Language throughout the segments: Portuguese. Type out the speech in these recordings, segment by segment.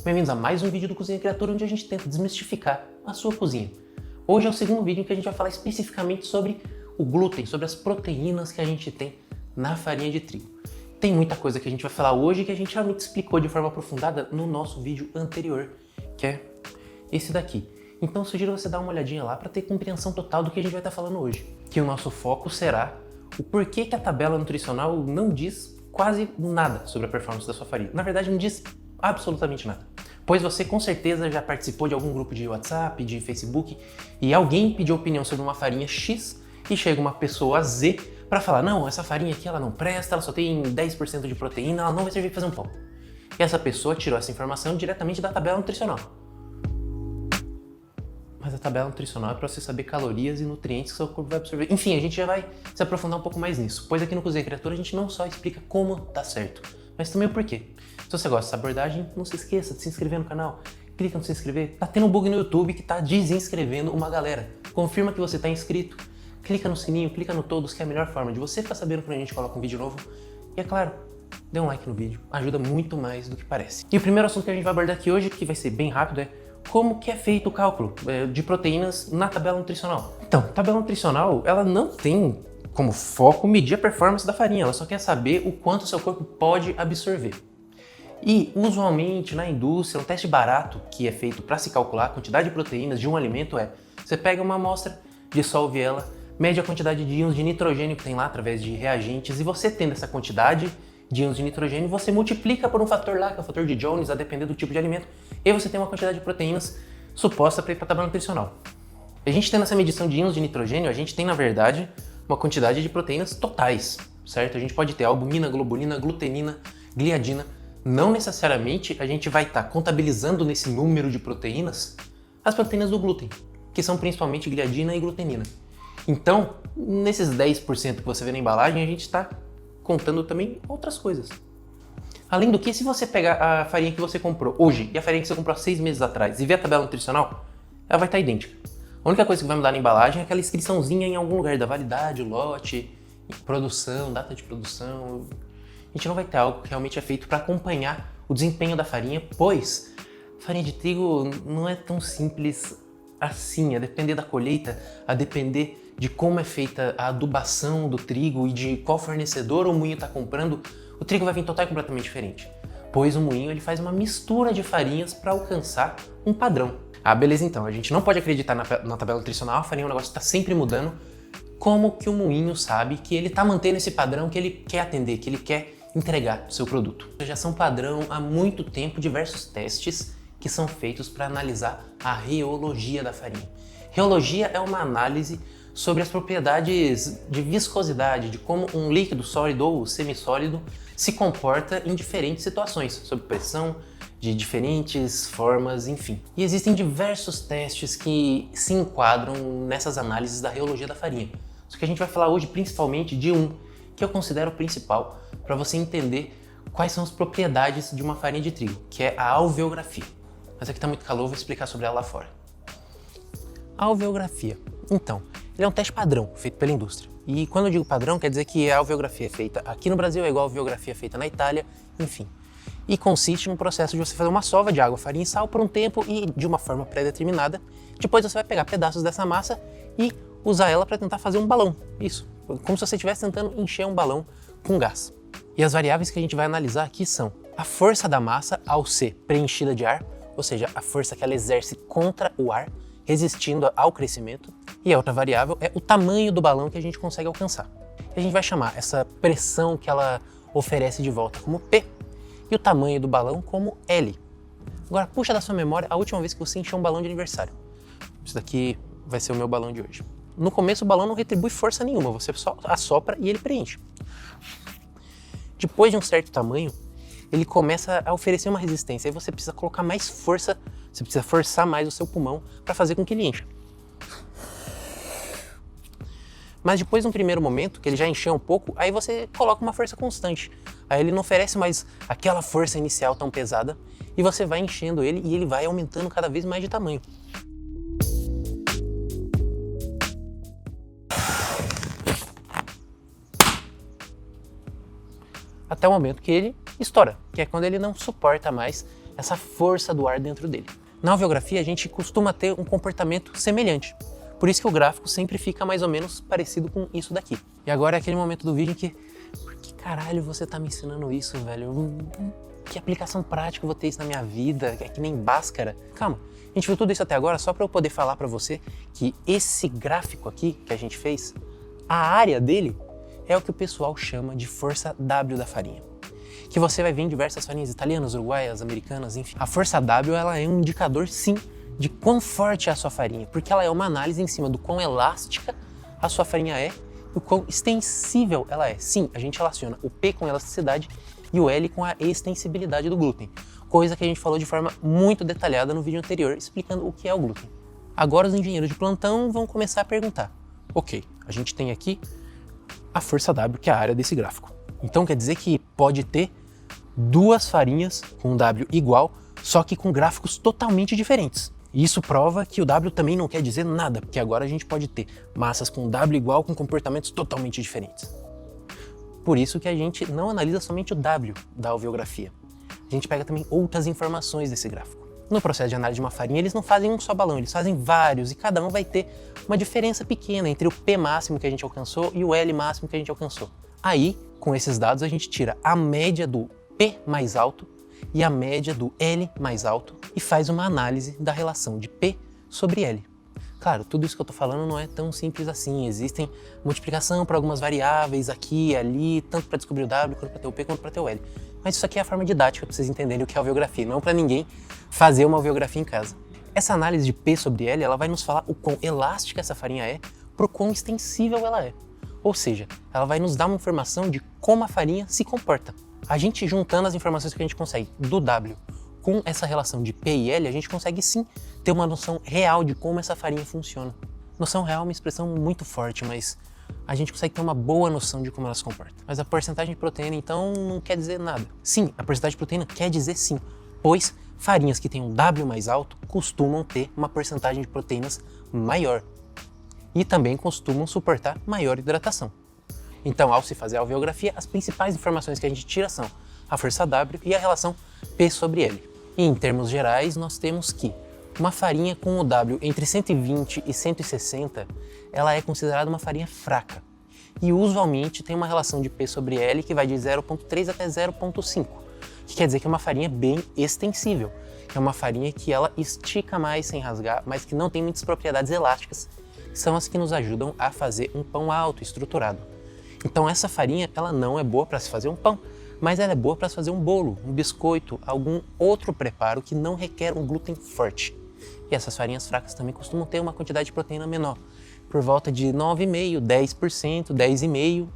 Bem-vindos a mais um vídeo do Cozinha Criatura, onde a gente tenta desmistificar a sua cozinha. Hoje é o segundo vídeo em que a gente vai falar especificamente sobre o glúten, sobre as proteínas que a gente tem na farinha de trigo. Tem muita coisa que a gente vai falar hoje que a gente já me explicou de forma aprofundada no nosso vídeo anterior, que é esse daqui. Então sugiro você dar uma olhadinha lá para ter compreensão total do que a gente vai estar falando hoje. Que o nosso foco será o porquê que a tabela nutricional não diz quase nada sobre a performance da sua farinha. Na verdade, não diz absolutamente nada. Pois você com certeza já participou de algum grupo de WhatsApp, de Facebook, e alguém pediu opinião sobre uma farinha X e chega uma pessoa Z para falar: não, essa farinha aqui ela não presta, ela só tem 10% de proteína, ela não vai servir para fazer um pão. E essa pessoa tirou essa informação diretamente da tabela nutricional. Mas a tabela nutricional é para você saber calorias e nutrientes que seu corpo vai absorver. Enfim, a gente já vai se aprofundar um pouco mais nisso, pois aqui no Cozinha Criatura a gente não só explica como dá certo, mas também o porquê. Se você gosta dessa abordagem, não se esqueça de se inscrever no canal. Clica no se inscrever. Tá tendo um bug no YouTube que tá desinscrevendo uma galera. Confirma que você tá inscrito. Clica no sininho, clica no todos, que é a melhor forma de você ficar sabendo quando a gente coloca um vídeo novo. E é claro, dê um like no vídeo. Ajuda muito mais do que parece. E o primeiro assunto que a gente vai abordar aqui hoje, que vai ser bem rápido, é como que é feito o cálculo de proteínas na tabela nutricional. Então, a tabela nutricional, ela não tem como foco medir a performance da farinha. Ela só quer saber o quanto o seu corpo pode absorver. E, usualmente, na indústria, um teste barato que é feito para se calcular a quantidade de proteínas de um alimento é: você pega uma amostra, dissolve ela, mede a quantidade de íons de nitrogênio que tem lá através de reagentes, e você tendo essa quantidade de íons de nitrogênio, você multiplica por um fator lá, que é o fator de Jones, a depender do tipo de alimento, e você tem uma quantidade de proteínas suposta para ir para a tabela nutricional. A gente tendo essa medição de íons de nitrogênio, a gente tem, na verdade, uma quantidade de proteínas totais, certo? A gente pode ter albumina, globulina, glutenina, gliadina. Não necessariamente a gente vai estar contabilizando nesse número de proteínas as proteínas do glúten, que são principalmente gliadina e glutenina. Então, nesses 10% que você vê na embalagem, a gente está contando também outras coisas. Além do que, se você pegar a farinha que você comprou hoje e a farinha que você comprou há 6 meses atrás e ver a tabela nutricional, ela vai estar idêntica. A única coisa que vai mudar na embalagem é aquela inscriçãozinha em algum lugar da validade, o lote, produção, data de produção. A gente não vai ter algo que realmente é feito para acompanhar o desempenho da farinha, pois farinha de trigo não é tão simples assim, a depender da colheita, a depender de como é feita a adubação do trigo e de qual fornecedor o moinho está comprando, o trigo vai vir total e completamente diferente, pois o moinho ele faz uma mistura de farinhas para alcançar um padrão. Ah, beleza, então, a gente não pode acreditar na tabela nutricional, a farinha é um negócio que está sempre mudando. Como que o moinho sabe que ele está mantendo esse padrão que ele quer atender, que ele quer entregar o seu produto? Já são padrão há muito tempo diversos testes que são feitos para analisar a reologia da farinha. Reologia é uma análise sobre as propriedades de viscosidade, de como um líquido sólido ou semissólido se comporta em diferentes situações, sob pressão, de diferentes formas, enfim. E existem diversos testes que se enquadram nessas análises da reologia da farinha. Só que a gente vai falar hoje principalmente de um que eu considero o principal para você entender quais são as propriedades de uma farinha de trigo, que é a alveografia. Mas aqui está muito calor, vou explicar sobre ela lá fora. A alveografia. Então, ele é um teste padrão feito pela indústria. E quando eu digo padrão, quer dizer que a alveografia feita aqui no Brasil é igual a alveografia feita na Itália, enfim. E consiste no processo de você fazer uma sova de água, farinha e sal por um tempo e de uma forma pré-determinada. Depois você vai pegar pedaços dessa massa e usar ela para tentar fazer um balão. Isso, como se você estivesse tentando encher um balão com gás. E as variáveis que a gente vai analisar aqui são a força da massa ao ser preenchida de ar, ou seja, a força que ela exerce contra o ar, resistindo ao crescimento. E a outra variável é o tamanho do balão que a gente consegue alcançar. E a gente vai chamar essa pressão que ela oferece de volta como P e o tamanho do balão como L. Agora puxa da sua memória a última vez que você encheu um balão de aniversário. Isso daqui vai ser o meu balão de hoje. No começo o balão não retribui força nenhuma, você só assopra e ele preenche. Depois de um certo tamanho, ele começa a oferecer uma resistência, aí você precisa colocar mais força, você precisa forçar mais o seu pulmão para fazer com que ele encha. Mas depois de um primeiro momento, que ele já encheu um pouco, aí você coloca uma força constante. Aí ele não oferece mais aquela força inicial tão pesada, e você vai enchendo ele e ele vai aumentando cada vez mais de tamanho. Até o momento que ele estoura, que é quando ele não suporta mais essa força do ar dentro dele. Na alveografia, a gente costuma ter um comportamento semelhante. Por isso que o gráfico sempre fica mais ou menos parecido com isso daqui. E agora é aquele momento do vídeo em que, por que caralho você tá me ensinando isso, velho? Que aplicação prática eu vou ter isso na minha vida? É que nem Bhaskara. Calma, a gente viu tudo isso até agora só para eu poder falar para você que esse gráfico aqui que a gente fez, a área dele é o que o pessoal chama de força W da farinha. Que você vai ver em diversas farinhas italianas, uruguaias, americanas, enfim. A força W ela é um indicador, sim, de quão forte é a sua farinha, porque ela é uma análise em cima do quão elástica a sua farinha é e o quão extensível ela é. Sim, a gente relaciona o P com elasticidade e o L com a extensibilidade do glúten, coisa que a gente falou de forma muito detalhada no vídeo anterior, explicando o que é o glúten. Agora os engenheiros de plantão vão começar a perguntar, ok, a gente tem aqui a força W, que é a área desse gráfico. Então quer dizer que pode ter duas farinhas com W igual, só que com gráficos totalmente diferentes. E isso prova que o W também não quer dizer nada, porque agora a gente pode ter massas com W igual com comportamentos totalmente diferentes. Por isso que a gente não analisa somente o W da alveografia. A gente pega também outras informações desse gráfico. No processo de análise de uma farinha, eles não fazem um só balão, eles fazem vários e cada um vai ter uma diferença pequena entre o P máximo que a gente alcançou e o L máximo que a gente alcançou. Aí, com esses dados, a gente tira a média do P mais alto e a média do L mais alto e faz uma análise da relação de P sobre L. Claro, tudo isso que eu estou falando não é tão simples assim, existem multiplicação para algumas variáveis aqui e ali, tanto para descobrir o W, quanto para ter o P, quanto para ter o L. Mas isso aqui é a forma didática para vocês entenderem o que é alveografia, não é para ninguém fazer uma alveografia em casa. Essa análise de P sobre L, ela vai nos falar o quão elástica essa farinha é para o quão extensível ela é. Ou seja, ela vai nos dar uma informação de como a farinha se comporta. A gente juntando as informações que a gente consegue do W com essa relação de P e L, a gente consegue sim ter uma noção real de como essa farinha funciona. Noção real é uma expressão muito forte, mas a gente consegue ter uma boa noção de como ela se comporta. Mas a porcentagem de proteína, então, não quer dizer nada. Sim, a porcentagem de proteína quer dizer sim, pois farinhas que têm um W mais alto costumam ter uma porcentagem de proteínas maior e também costumam suportar maior hidratação. Então, ao se fazer a alveografia, as principais informações que a gente tira são a força W e a relação P sobre L. E, em termos gerais, nós temos que uma farinha com o W entre 120 e 160, ela é considerada uma farinha fraca. E usualmente tem uma relação de P sobre L que vai de 0,3 até 0,5, que quer dizer que é uma farinha bem extensível, que é uma farinha que ela estica mais sem rasgar, mas que não tem muitas propriedades elásticas, que são as que nos ajudam a fazer um pão alto, estruturado. Então essa farinha, ela não é boa para se fazer um pão, mas ela é boa para se fazer um bolo, um biscoito, algum outro preparo que não requer um glúten forte. E essas farinhas fracas também costumam ter uma quantidade de proteína menor, por volta de 9,5%, 10%, 10,5%.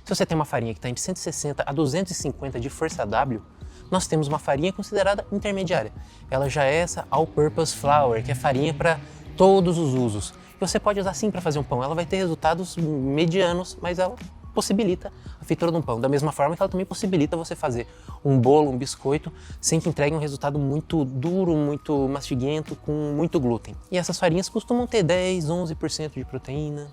Se você tem uma farinha que está entre 160 a 250 de força W, nós temos uma farinha considerada intermediária. Ela já é essa all-purpose flour, que é farinha para todos os usos. E você pode usar sim para fazer um pão, ela vai ter resultados medianos, mas ela possibilita a feitura de um pão, da mesma forma que ela também possibilita você fazer um bolo, um biscoito, sem que entregue um resultado muito duro, muito mastiguento, com muito glúten. E essas farinhas costumam ter 10, 11% de proteína,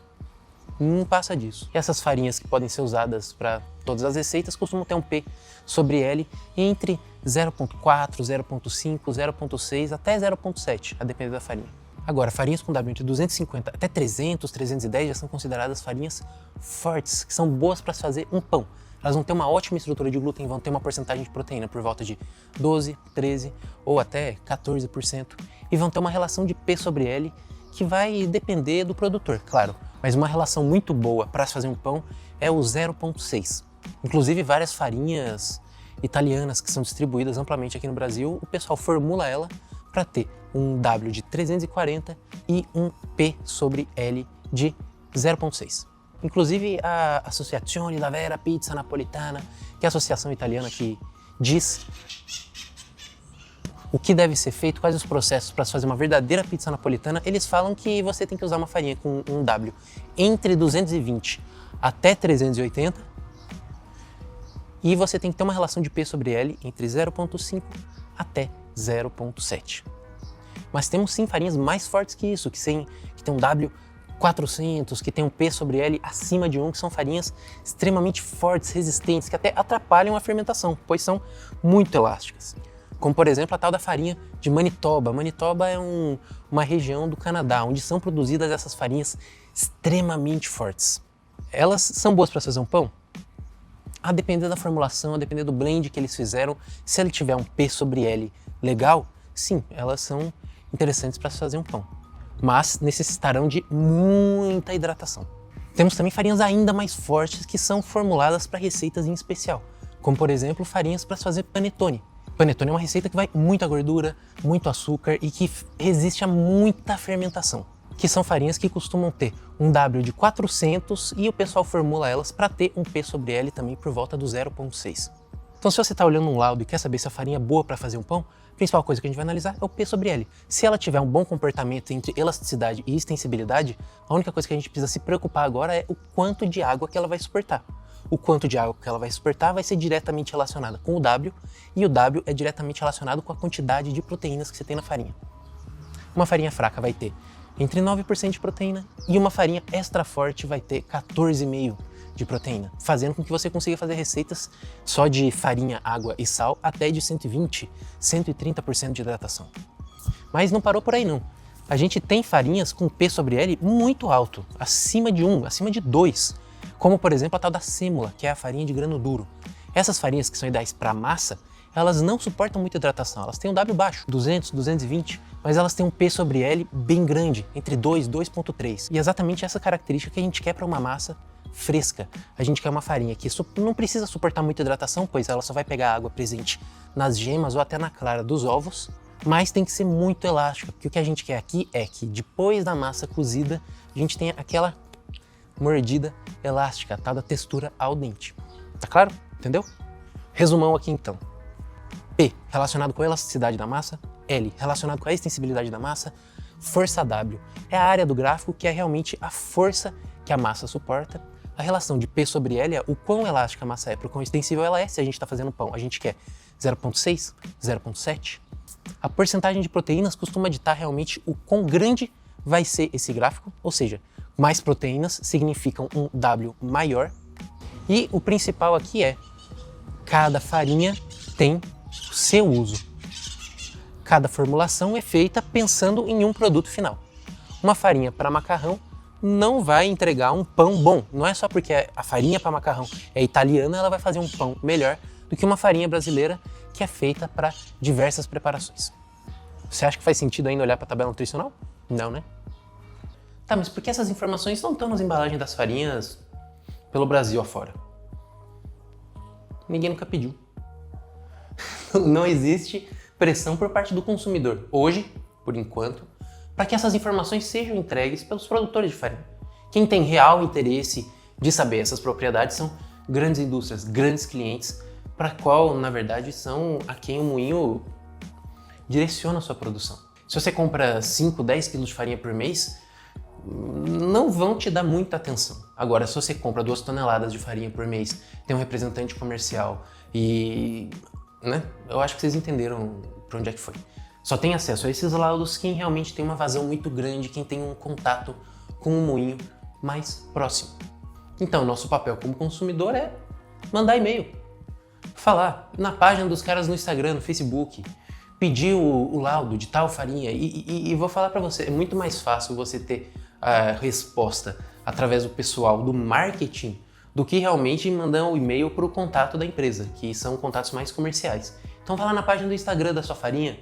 não passa disso. E essas farinhas que podem ser usadas para todas as receitas costumam ter um P sobre L entre 0,4, 0,5, 0,6 até 0,7, a depender da farinha. Agora, farinhas com W entre 250 até 300, 310 já são consideradas farinhas fortes, que são boas para se fazer um pão. Elas vão ter uma ótima estrutura de glúten, vão ter uma porcentagem de proteína por volta de 12, 13 ou até 14% e vão ter uma relação de P sobre L que vai depender do produtor, claro, mas uma relação muito boa para se fazer um pão é o 0,6. Inclusive várias farinhas italianas que são distribuídas amplamente aqui no Brasil, o pessoal formula ela para ter um W de 340 e um P sobre L de 0,6. Inclusive a Associazione da Vera Pizza Napolitana, que é a associação italiana que diz o que deve ser feito, quais os processos para se fazer uma verdadeira pizza napolitana, eles falam que você tem que usar uma farinha com um W entre 220 até 380 e você tem que ter uma relação de P sobre L entre 0,5 até 0,7. Mas temos sim farinhas mais fortes que isso, que tem um W 400, que tem um P sobre L acima de 1, que são farinhas extremamente fortes, resistentes, que até atrapalham a fermentação, pois são muito elásticas. como por exemplo a tal da farinha de Manitoba. Manitoba é uma região do Canadá, onde são produzidas essas farinhas extremamente fortes. Elas são boas para fazer um pão? A depender da formulação, a depender do blend que eles fizeram, se ele tiver um P sobre L legal, sim, elas são interessantes para fazer um pão. Mas necessitarão de muita hidratação. Temos também farinhas ainda mais fortes que são formuladas para receitas em especial, como por exemplo farinhas para fazer panetone. Panetone é uma receita que vai muita gordura, muito açúcar e que resiste a muita fermentação, que são farinhas que costumam ter um W de 400 e o pessoal formula elas para ter um P sobre L também por volta do 0,6. Então se você está olhando um laudo e quer saber se a farinha é boa para fazer um pão, a principal coisa que a gente vai analisar é o P sobre L. Se ela tiver um bom comportamento entre elasticidade e extensibilidade, a única coisa que a gente precisa se preocupar agora é o quanto de água que ela vai suportar. O quanto de água que ela vai suportar vai ser diretamente relacionada com o W, e o W é diretamente relacionado com a quantidade de proteínas que você tem na farinha. Uma farinha fraca vai ter entre 9% de proteína e uma farinha extra forte vai ter 14,5% de proteína, fazendo com que você consiga fazer receitas só de farinha, água e sal até de 120, 130% de hidratação. Mas não parou por aí não. A gente tem farinhas com P sobre L muito alto, acima de 1, acima de 2, como por exemplo a tal da sêmula, que é a farinha de grano duro. Essas farinhas que são ideais para massa, elas não suportam muita hidratação, elas têm um W baixo, 200, 220, mas elas têm um P sobre L bem grande, entre 2 e 2,3. E é exatamente essa característica que a gente quer para uma massa fresca. A gente quer uma farinha que não precisa suportar muita hidratação, pois ela só vai pegar a água presente nas gemas ou até na clara dos ovos, mas tem que ser muito elástica, porque o que a gente quer aqui é que depois da massa cozida, a gente tenha aquela mordida elástica, a tal da textura ao dente. Tá claro? Entendeu? Resumão aqui então. P, relacionado com a elasticidade da massa. L, relacionado com a extensibilidade da massa. Força W, é a área do gráfico que é realmente a força que a massa suporta. A relação de P sobre L é o quão elástica a massa é para o quão extensível ela é. Se a gente está fazendo pão, a gente quer 0,6, 0,7. A porcentagem de proteínas costuma ditar realmente o quão grande vai ser esse gráfico, ou seja, mais proteínas significam um W maior. E o principal aqui é, cada farinha tem o seu uso. Cada formulação é feita pensando em um produto final. Uma farinha para macarrão não vai entregar um pão bom. Não é só porque a farinha para macarrão é italiana, ela vai fazer um pão melhor do que uma farinha brasileira que é feita para diversas preparações. Você acha que faz sentido ainda olhar para a tabela nutricional? Não, né? Tá, mas por que essas informações não estão nas embalagens das farinhas pelo Brasil afora? Ninguém nunca pediu. Não existe pressão por parte do consumidor, hoje, por enquanto, para que essas informações sejam entregues pelos produtores de farinha. Quem tem real interesse de saber essas propriedades são grandes indústrias, grandes clientes, para qual, na verdade, são a quem o moinho direciona a sua produção. Se você compra 5, 10 quilos de farinha por mês, não vão te dar muita atenção. Agora, se você compra 2 toneladas de farinha por mês, tem um representante comercial e... né? Eu acho que vocês entenderam para onde é que foi. Só tem acesso a esses laudos quem realmente tem uma vazão muito grande, quem tem um contato com o moinho mais próximo. Então, nosso papel como consumidor é mandar e-mail, falar na página dos caras no Instagram, no Facebook, pedir o laudo de tal farinha e vou falar para você, é muito mais fácil você ter a resposta através do pessoal do marketing do que realmente mandar um e-mail para o contato da empresa, que são contatos mais comerciais. Então vá lá na página do Instagram da sua farinha,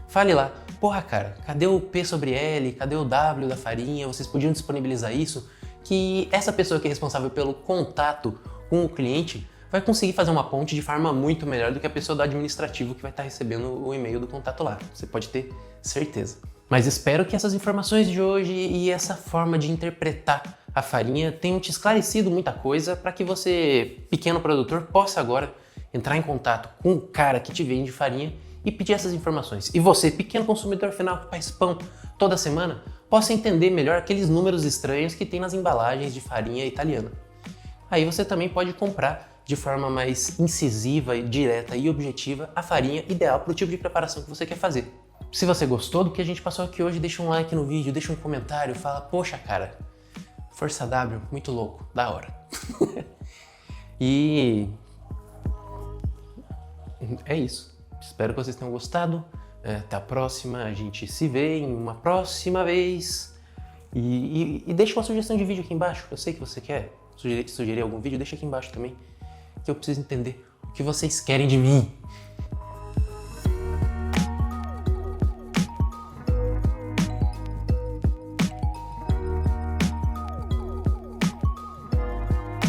fale lá, porra cara, cadê o P sobre L, cadê o W da farinha, vocês podiam disponibilizar isso, que essa pessoa que é responsável pelo contato com o cliente vai conseguir fazer uma ponte de forma muito melhor do que a pessoa do administrativo que vai estar recebendo o e-mail do contato lá, você pode ter certeza. Mas espero que essas informações de hoje e essa forma de interpretar a farinha tenham te esclarecido muita coisa para que você, pequeno produtor, possa agora entrar em contato com o cara que te vende farinha e pedir essas informações. E você, pequeno consumidor final que faz pão toda semana, possa entender melhor aqueles números estranhos que tem nas embalagens de farinha italiana. Aí você também pode comprar de forma mais incisiva, direta e objetiva a farinha ideal para o tipo de preparação que você quer fazer. Se você gostou do que a gente passou aqui hoje, deixa um like no vídeo, deixa um comentário, fala, poxa cara, Força W, muito louco, da hora. E é isso. Espero que vocês tenham gostado. Até a próxima, a gente se vê em uma próxima vez. E deixa uma sugestão de vídeo aqui embaixo. Eu sei que você quer sugerir algum vídeo, deixa aqui embaixo também, que eu preciso entender o que vocês querem de mim.